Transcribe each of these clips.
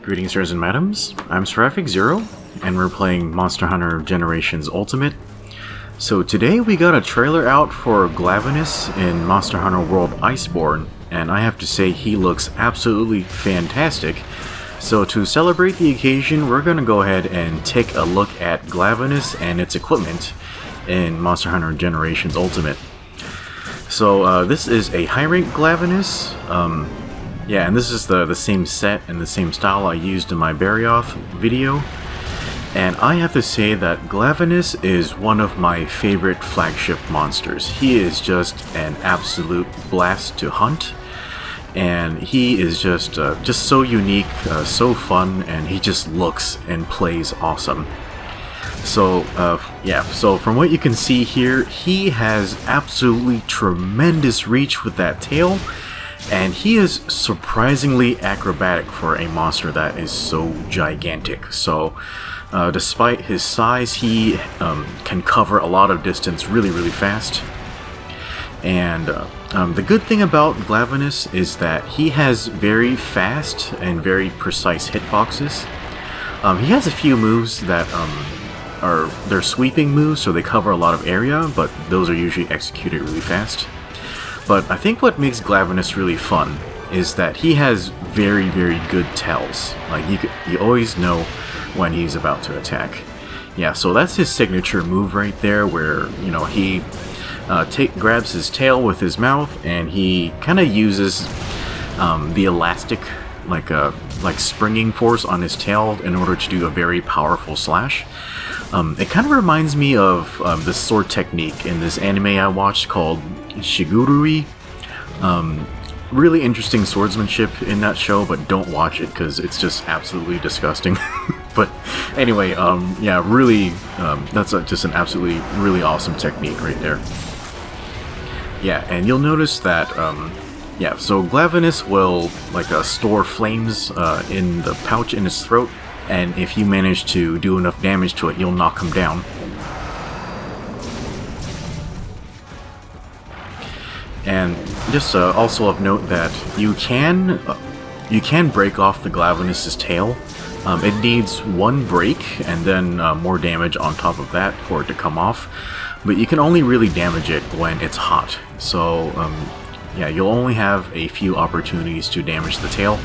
Greetings, sirs and madams. I'm Seraphic Zero, and we're playing Monster Hunter Generations Ultimate. So today we got a trailer out for Glavenus in Monster Hunter World Iceborne, and I have to say he looks absolutely fantastic. So to celebrate the occasion, we're going to go ahead and take a look at Glavenus and its equipment in Monster Hunter Generations Ultimate. So this is a high-rank Glavenus. Yeah, and this is the same set and the same style I used in my Barioth video. And I have to say that Glavenus is one of my favorite flagship monsters. He is just an absolute blast to hunt. And he is just so unique, so fun, and he just looks and plays awesome. So, yeah, so from what you can see here, he has absolutely tremendous reach with that tail. And he is surprisingly acrobatic for a monster that is so gigantic. So, despite his size, he can cover a lot of distance really fast. And the good thing about Glavenus is that he has very fast and very precise hitboxes. He has a few moves that they're sweeping moves, so they cover a lot of area, but those are usually executed really fast. But I think what makes Glavenus really fun is that he has very good tells. Like, you always know when he's about to attack. Yeah, so that's his signature move right there, where, you know, he grabs his tail with his mouth, and he kind of uses the elastic, like springing force on his tail in order to do a very powerful slash. It kind of reminds me of this sword technique in this anime I watched called Shigurui. Really interesting swordsmanship in that show, but don't watch it because it's just absolutely disgusting. But anyway, yeah, really, that's just an absolutely really awesome technique right there. Yeah, and you'll notice that, yeah, so Glavenus will store flames in the pouch in his throat, and if you manage to do enough damage to it, you'll knock him down. And just also of note that you can break off the Glavenus' tail. It needs one break and then more damage on top of that for it to come off. But you can only really damage it when it's hot. So yeah, you'll only have a few opportunities to damage the tail.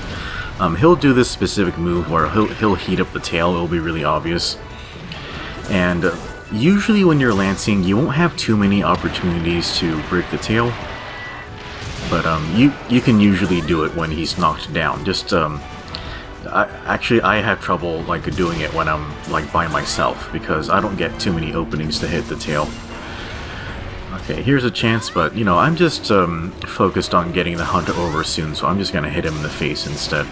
He'll do this specific move where he'll heat up the tail. It'll be really obvious. And usually when you're lancing, you won't have too many opportunities to break the tail. But you can usually do it when he's knocked down. Just actually, I have trouble doing it when I'm by myself because I don't get too many openings to hit the tail. Okay, here's a chance, but you know, I'm just focused on getting the hunter over soon, so I'm just gonna hit him in the face instead.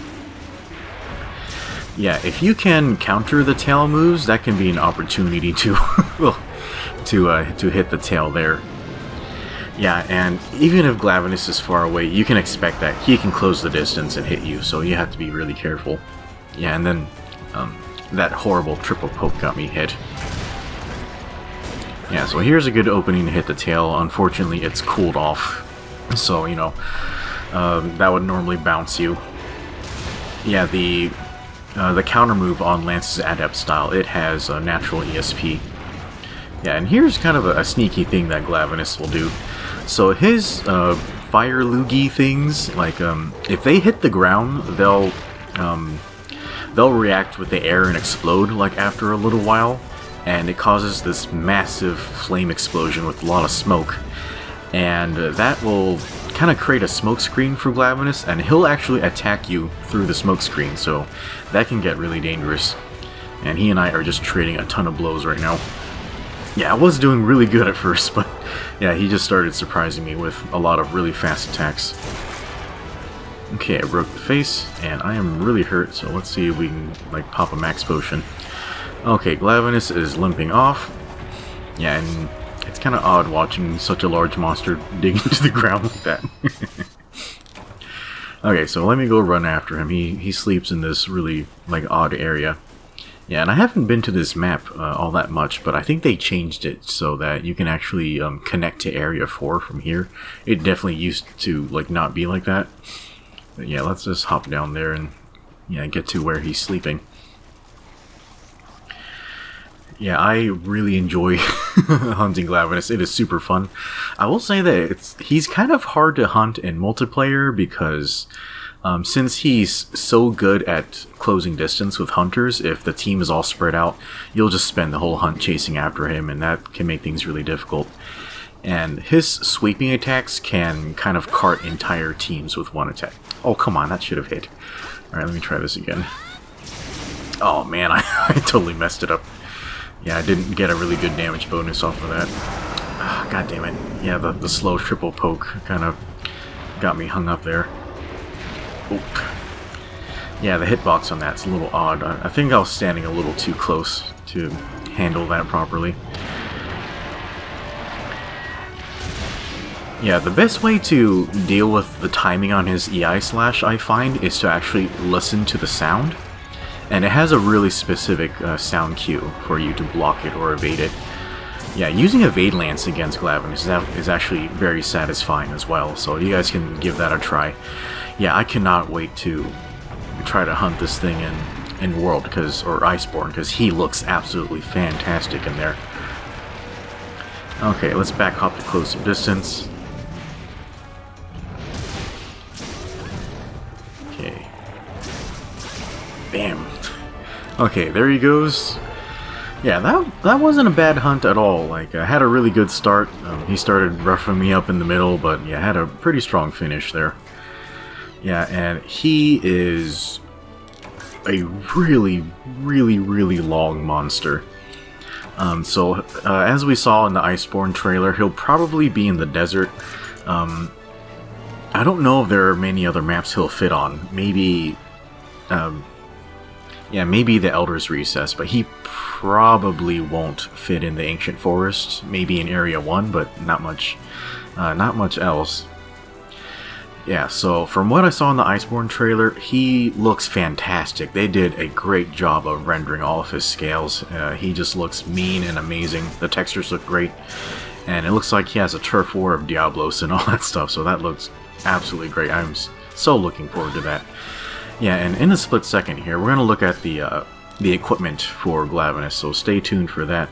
Yeah, if you can counter the tail moves, that can be an opportunity to to hit the tail there. Yeah, and even if Glavenus is far away, you can expect that he can close the distance and hit you, so you have to be really careful. Yeah, and then that horrible triple poke got me hit. Yeah, so here's a good opening to hit the tail. Unfortunately, it's cooled off, so, you know, that would normally bounce you. Yeah, the counter move on Lance's Adept style, it has a natural ESP. Yeah, and here's kind of a sneaky thing that Glavenus will do. So his fire loogie things, if they hit the ground, they'll react with the air and explode after a little while, and it causes this massive flame explosion with a lot of smoke, and that will kind of create a smoke screen for Glavenus, and he'll actually attack you through the smoke screen, so that can get really dangerous. And he and I are just trading a ton of blows right now. Yeah, I was doing really good at first, but yeah, he just started surprising me with a lot of really fast attacks. Okay, I broke the face, and I am really hurt, so let's see if we can pop a max potion. Okay, Glavenus is limping off. Yeah, and it's kind of odd watching such a large monster dig into the ground like that. Okay, so let me go run after him. He sleeps in this really odd area. Yeah, and I haven't been to this map all that much, but I think they changed it so that you can actually connect to Area 4 from here. It definitely used to not be like that. But yeah, let's just hop down there and yeah, get to where he's sleeping. Yeah, I really enjoy hunting Glavenus. It is super fun. I will say that he's kind of hard to hunt in multiplayer because since he's so good at closing distance with hunters, if the team is all spread out, you'll just spend the whole hunt chasing after him, and that can make things really difficult. And his sweeping attacks can kind of cart entire teams with one attack. Oh, come on, that should have hit. Alright, let me try this again. Oh man, I totally messed it up. Yeah, I didn't get a really good damage bonus off of that. God damn it. Yeah, the slow triple poke kind of got me hung up there. Oop. Yeah, the hitbox on that's a little odd. I think I was standing a little too close to handle that properly. Yeah, the best way to deal with the timing on his EI slash, I find, is to actually listen to the sound. And it has a really specific sound cue for you to block it or evade it. Yeah, using Evade Lance against Glavenus is actually very satisfying as well, so you guys can give that a try. Yeah, I cannot wait to try to hunt this thing in World, or Iceborne, because he looks absolutely fantastic in there. Okay, let's back hop to closer distance. Okay. Bam. Okay, there he goes. Yeah, that wasn't a bad hunt at all. Like, I had a really good start. He started roughing me up in the middle, but yeah, had a pretty strong finish there. Yeah, and he is a really, really, really long monster. As we saw in the Iceborne trailer, he'll probably be in the desert. I don't know if there are many other maps he'll fit on. Maybe... yeah, maybe the Elder's Recess, but he probably won't fit in the Ancient Forest. Maybe in Area 1, but not much else. Yeah, so from what I saw in the Iceborne trailer, he looks fantastic. They did a great job of rendering all of his scales. He just looks mean and amazing. The textures look great, and it looks like he has a turf war of Diablos and all that stuff, so that looks absolutely great. I'm so looking forward to that. Yeah, and in a split second here, we're going to look at the equipment for Glavenus, so stay tuned for that.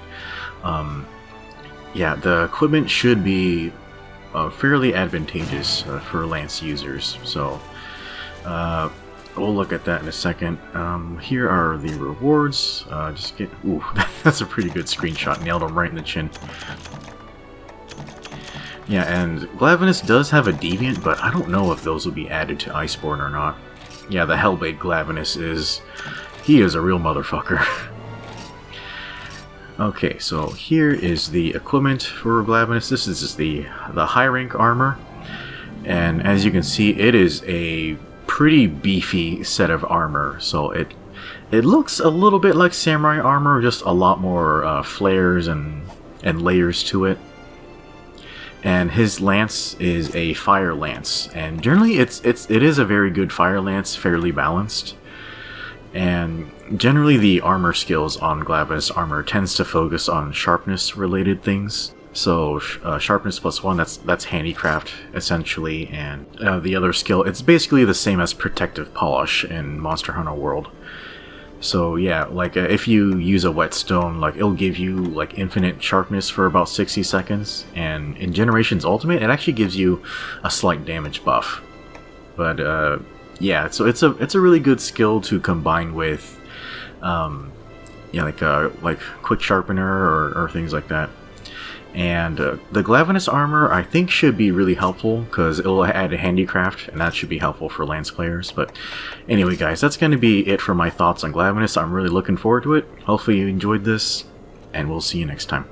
Yeah, the equipment should be fairly advantageous for Lance users, so we'll look at that in a second. Here are the rewards. Ooh, that's a pretty good screenshot. Nailed him right in the chin. Yeah, and Glavenus does have a deviant, but I don't know if those will be added to Iceborne or not. Yeah, the Hellbait Glavenus he is a real motherfucker. Okay, so here is the equipment for Glavenus. This is the high rank armor, and as you can see, it is a pretty beefy set of armor. So it looks a little bit like samurai armor, just a lot more flares and layers to it. And his lance is a fire lance, and generally it is a very good fire lance, fairly balanced. And generally the armor skills on Glavenus armor tends to focus on sharpness related things. So sharpness +1, that's handicraft essentially, and the other skill, it's basically the same as protective polish in Monster Hunter World. So yeah, like if you use a whetstone, like it'll give you like infinite sharpness for about 60 seconds, and in Generations Ultimate it actually gives you a slight damage buff. But yeah, so it's a really good skill to combine with yeah, like quick sharpener or things like that. And the Glavenus armor, I think, should be really helpful because it'll add a handicraft, and that should be helpful for Lance players. But anyway, guys, that's going to be it for my thoughts on Glavenus. I'm really looking forward to it. Hopefully you enjoyed this, and we'll see you next time.